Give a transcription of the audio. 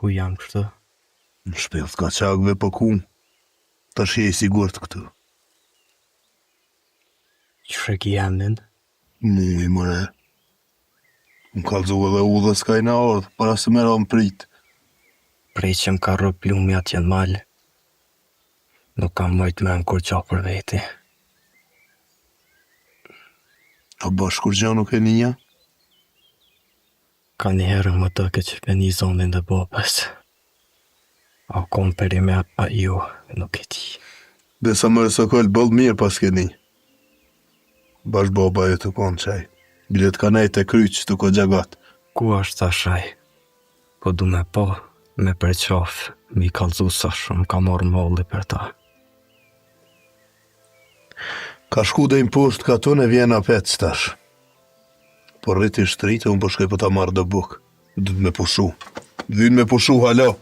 Ku janë kështu? Në shpellë ka qakve po ku. Tash je I sigurt këtu. Që ki emnin? Mui, mëre. Më kalzu edhe udha s'ka I na ardhë, para se me ra më prit. Prej që më ka rrë plumi atje në malë. Nuk kam mojt me në kur qa për veti. A bash kur gja nuk e nija? Ka një herë më të ke që për një zonin dhe bobës. A kom perimet a ju, nuk e ti. Besa mërë së këllë bëllë mirë pas keni. Bash baba e të konë qaj. Bilet ka nejt e kryq të ko gjagat. Ku është ta shaj? Po du me po, me përqaf, mi kalzu sa shumë ka morë molli për ta. Ka shku dhe im poshtë ka tonë e vjen apet stash. Por rriti shtritë unë po shkoj po ta marrë dë buk. Dhëtë me pushu. Dhënë me pushu halo.